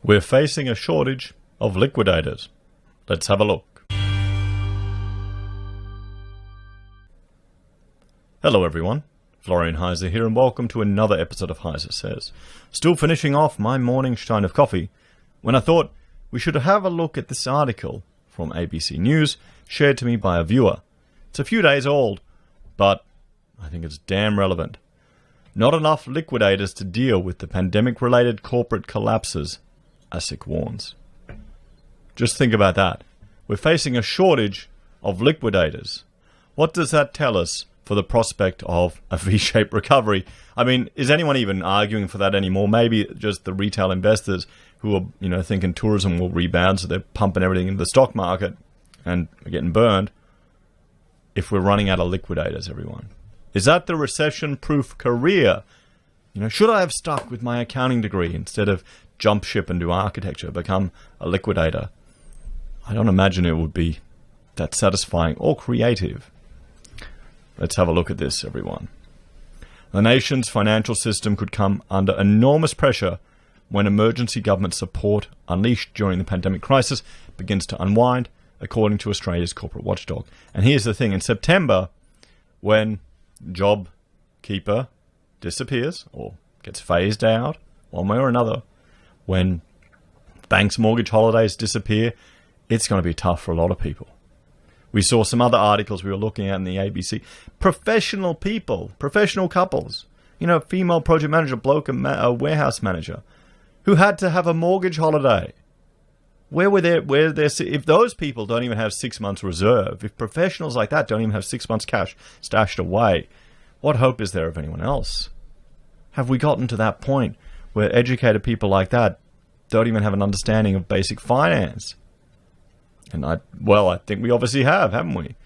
We're facing a shortage of liquidators. Let's have a look. Hello everyone, Florian.heise here and welcome to another episode of HeiseSays. Still finishing off my morning stein of coffee when I thought we should have a look at this article from ABC News shared to me by a viewer. It's a few days old, but I think it's damn relevant. Not enough liquidators to deal with the pandemic-related corporate collapses, ASIC warns. Just think about that. We're facing a shortage of liquidators. What does that tell us for the prospect of a V-shaped recovery? I mean, is anyone even arguing for that anymore? Maybe just the retail investors who are, thinking tourism will rebound, so they're pumping everything into the stock market and are getting burned. If we're running out of liquidators, everyone. Is that the recession-proof career? Should I have stuck with my accounting degree instead of jump ship and do architecture, become a liquidator? I don't imagine it would be that satisfying or creative. Let's have a look at this, everyone. The nation's financial system could come under enormous pressure when emergency government support unleashed during the pandemic crisis begins to unwind, according to Australia's corporate watchdog. And here's the thing, in September, when JobKeeper disappears or gets phased out, one way or another, when banks' mortgage holidays disappear, it's going to be tough for a lot of people. We saw some other articles we were looking at in the ABC. Professional people, professional couples, female project manager, bloke, a warehouse manager, who had to have a mortgage holiday. If those people don't even have 6 months reserve, if professionals like that don't even have 6 months cash stashed away, what hope is there of anyone else? Have we gotten to that point where educated people like that don't even have an understanding of basic finance? And I think we obviously have, haven't we?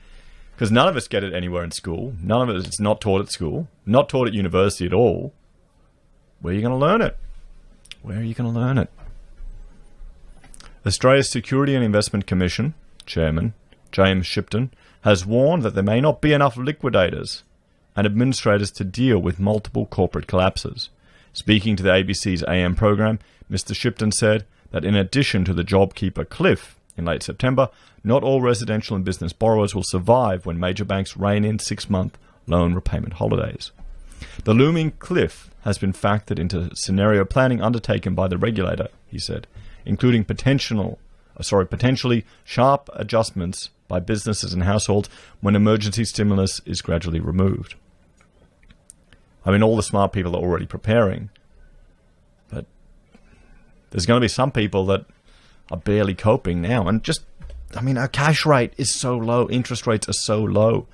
Because none of us get it anywhere in school. None of it's not taught at school, not taught at university at all. Where are you going to learn it? Where are you going to learn it? Australia's Security and Investment Commission Chairman James Shipton has warned that there may not be enough liquidators and administrators to deal with multiple corporate collapses. Speaking to the ABC's AM program, Mr. Shipton said that in addition to the JobKeeper cliff in late September, not all residential and business borrowers will survive when major banks rein in 6-month loan repayment holidays. The looming cliff has been factored into scenario planning undertaken by the regulator, he said, including potentially sharp adjustments by businesses and households when emergency stimulus is gradually removed. I mean, all the smart people are already preparing, but there's going to be some people that are barely coping now. And our cash rate is so low, interest rates are so low.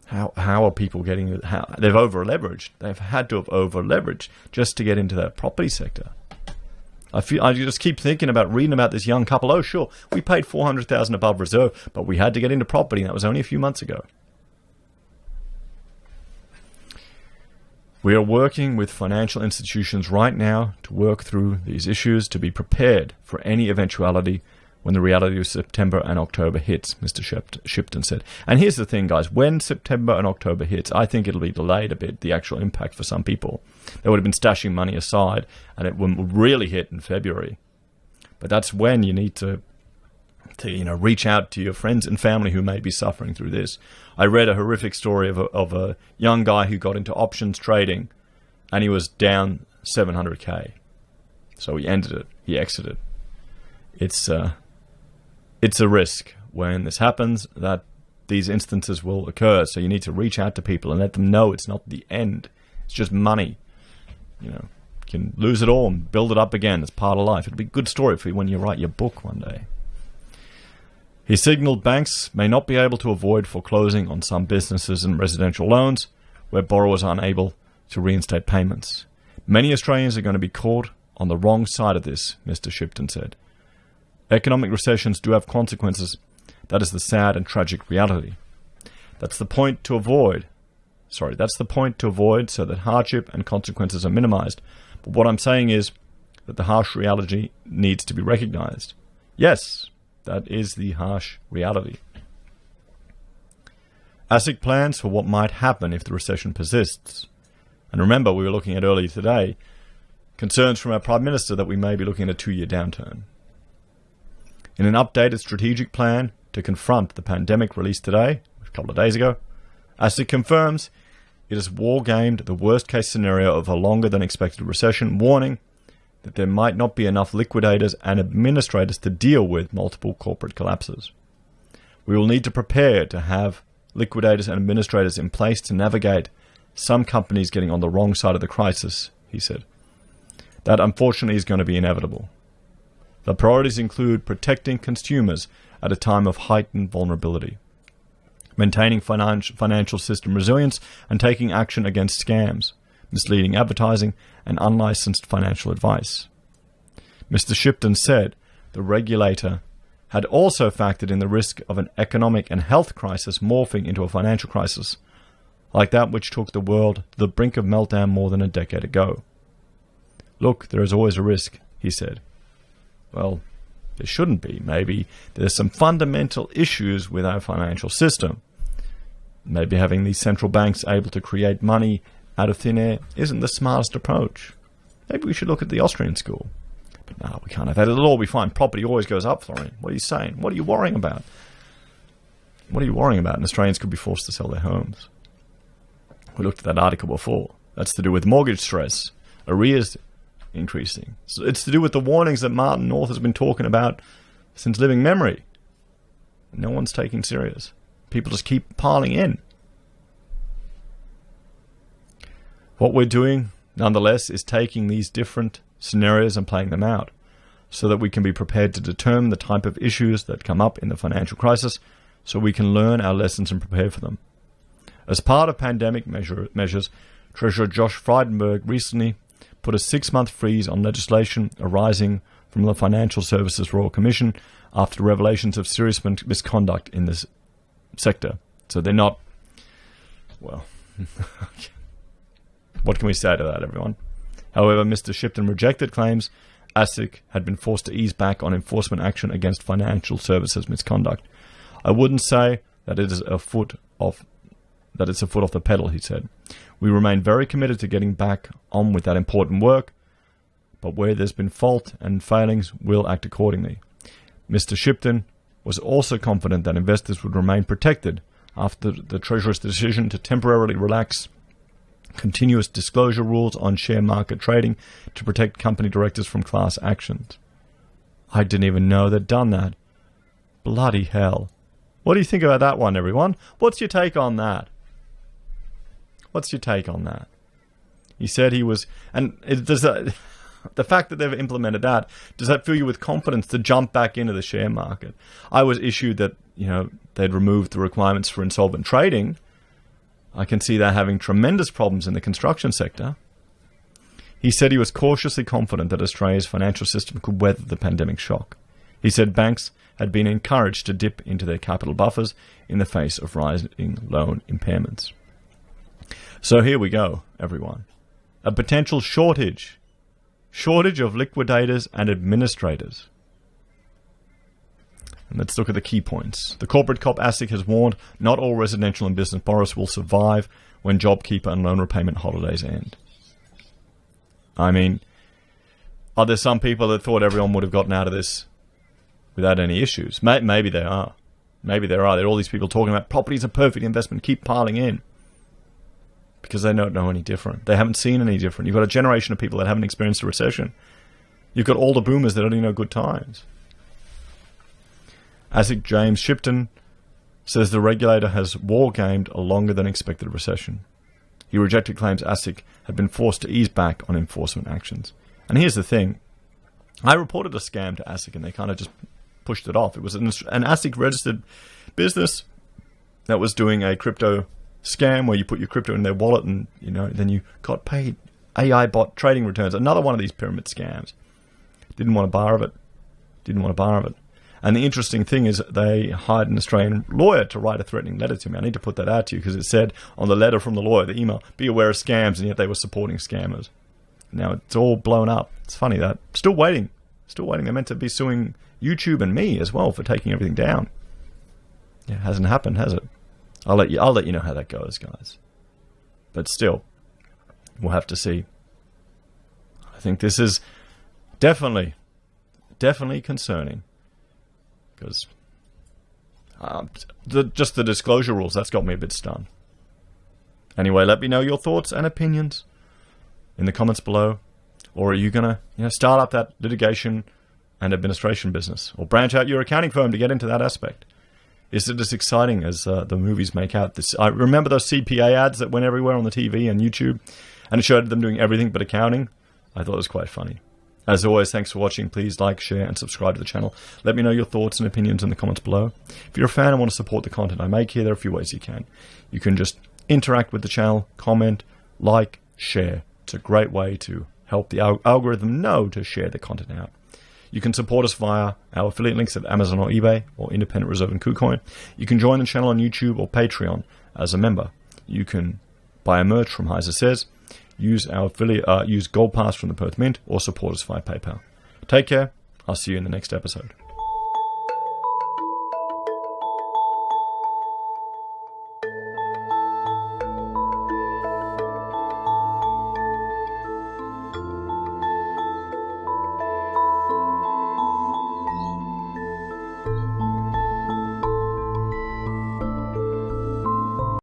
How are people getting it? They've over-leveraged. They've had to have over-leveraged just to get into that property sector. I just keep thinking about reading about this young couple. Oh, sure, we paid $400,000 above reserve, but we had to get into property, and that was only a few months ago. We are working with financial institutions right now to work through these issues to be prepared for any eventuality when the reality of September and October hits, Mr. Shipton said. And here's the thing, guys. When September and October hits, I think it'll be delayed a bit, the actual impact for some people. They would have been stashing money aside, and it will really hit in February. But that's when you need to reach out to your friends and family who may be suffering through this. I read a horrific story of a young guy who got into options trading, and he was down $700K. So he ended it. He exited. It's a risk when this happens that these instances will occur. So you need to reach out to people and let them know it's not the end. It's just money. You can lose it all and build it up again. It's part of life. It'll be a good story for you when you write your book one day. He signaled banks may not be able to avoid foreclosing on some businesses and residential loans where borrowers are unable to reinstate payments. Many Australians are going to be caught on the wrong side of this, Mr. Shipton said. Economic recessions do have consequences. That is the sad and tragic reality. That's the point to avoid so that hardship and consequences are minimized. But what I'm saying is that the harsh reality needs to be recognized. Yes, that is the harsh reality. ASIC plans for what might happen if the recession persists. And remember, we were looking at earlier today, Concerns from our Prime Minister that we may be looking at a 2-year downturn. In an updated strategic plan to confront the pandemic released today, a couple of days ago, ASIC confirms it has war-gamed the worst-case scenario of a longer-than-expected recession, warning that there might not be enough liquidators and administrators to deal with multiple corporate collapses. We will need to prepare to have liquidators and administrators in place to navigate some companies getting on the wrong side of the crisis, he said. That unfortunately is going to be inevitable. The priorities include protecting consumers at a time of heightened vulnerability, maintaining financial system resilience, and taking action against scams, misleading advertising, and unlicensed financial advice. Mr. Shipton said the regulator had also factored in the risk of an economic and health crisis morphing into a financial crisis, like that which took the world to the brink of meltdown more than a decade ago. Look, there is always a risk, he said. Well, there shouldn't be. Maybe there's some fundamental issues with our financial system. Maybe having these central banks able to create money out of thin air isn't the smartest approach. Maybe we should look at the Austrian school. But no, we can't have that. It'll all be fine. Property always goes up, Florian. What are you saying? What are you worrying about? What are you worrying about? And Australians could be forced to sell their homes. We looked at that article before. That's to do with mortgage stress, arrears increasing. So it's to do with the warnings that Martin North has been talking about since living memory. No one's taking serious. People just keep piling in. What we're doing, nonetheless, is taking these different scenarios and playing them out so that we can be prepared to determine the type of issues that come up in the financial crisis so we can learn our lessons and prepare for them. As part of pandemic measures, Treasurer Josh Frydenberg recently put a 6-month freeze on legislation arising from the Financial Services Royal Commission after revelations of serious misconduct in this sector. So they're not, well, what can we say to that, everyone? However, Mr. Shipton rejected claims ASIC had been forced to ease back on enforcement action against financial services misconduct. I wouldn't say that it's a foot off the pedal, he said. We remain very committed to getting back on with that important work, but where there's been fault and failings, we'll act accordingly. Mr. Shipton was also confident that investors would remain protected after the Treasurer's decision to temporarily relax continuous disclosure rules on share market trading to protect company directors from class actions. I didn't even know they'd done that. Bloody hell. What do you think about that one, everyone? What's your take on that? What's your take on that? He said he was... And does that, the fact that they've implemented that, does that fill you with confidence to jump back into the share market? I was issued that, they'd removed the requirements for insolvent trading. I can see that having tremendous problems in the construction sector. He said he was cautiously confident that Australia's financial system could weather the pandemic shock. He said banks had been encouraged to dip into their capital buffers in the face of rising loan impairments. So here we go, everyone. A potential shortage of liquidators and administrators. And let's look at the key points. The corporate cop ASIC has warned not all residential and business borrowers will survive when JobKeeper and loan repayment holidays end. I mean, are there some people that thought everyone would have gotten out of this without any issues? Maybe there are. Maybe there are. There are all these people talking about property is a perfect investment, keep piling in. Because they don't know any different. They haven't seen any different. You've got a generation of people that haven't experienced a recession. You've got all the boomers that only know good times. ASIC James Shipton says the regulator has war-gamed a longer-than-expected recession. He rejected claims ASIC had been forced to ease back on enforcement actions. And here's the thing. I reported a scam to ASIC and they kind of just pushed it off. It was an ASIC-registered business that was doing a crypto scam where you put your crypto in their wallet and, then you got paid AI bot trading returns. Another one of these pyramid scams. Didn't want a bar of it. And the interesting thing is they hired an Australian lawyer to write a threatening letter to me. I need to put that out to you because it said on the letter from the lawyer, the email, be aware of scams, and yet they were supporting scammers. Now it's all blown up. It's funny that. Still waiting. They're meant to be suing YouTube and me as well for taking everything down. Yeah, it hasn't happened, has it? I'll let you know how that goes, guys. But still, we'll have to see. I think this is definitely concerning. Because just the disclosure rules, that's got me a bit stunned. Anyway, let me know your thoughts and opinions in the comments below. Or are you going to start up that litigation and administration business? Or branch out your accounting firm to get into that aspect? Is it as exciting as the movies make out? I remember those CPA ads that went everywhere on the TV and YouTube, and it showed them doing everything but accounting. I thought it was quite funny. As always, thanks for watching. Please like, share, and subscribe to the channel. Let me know your thoughts and opinions in the comments below. If you're a fan and want to support the content I make here, there are a few ways you can. You can just interact with the channel, comment, like, share. It's a great way to help the algorithm know to share the content out. You can support us via our affiliate links at Amazon or eBay, or Independent Reserve and Kucoin. You can join the channel on YouTube or Patreon as a member. You can buy a merch from HeiseSays, use our affiliate, use Gold Pass from the Perth Mint, or support us via PayPal. Take care. I'll see you in the next episode.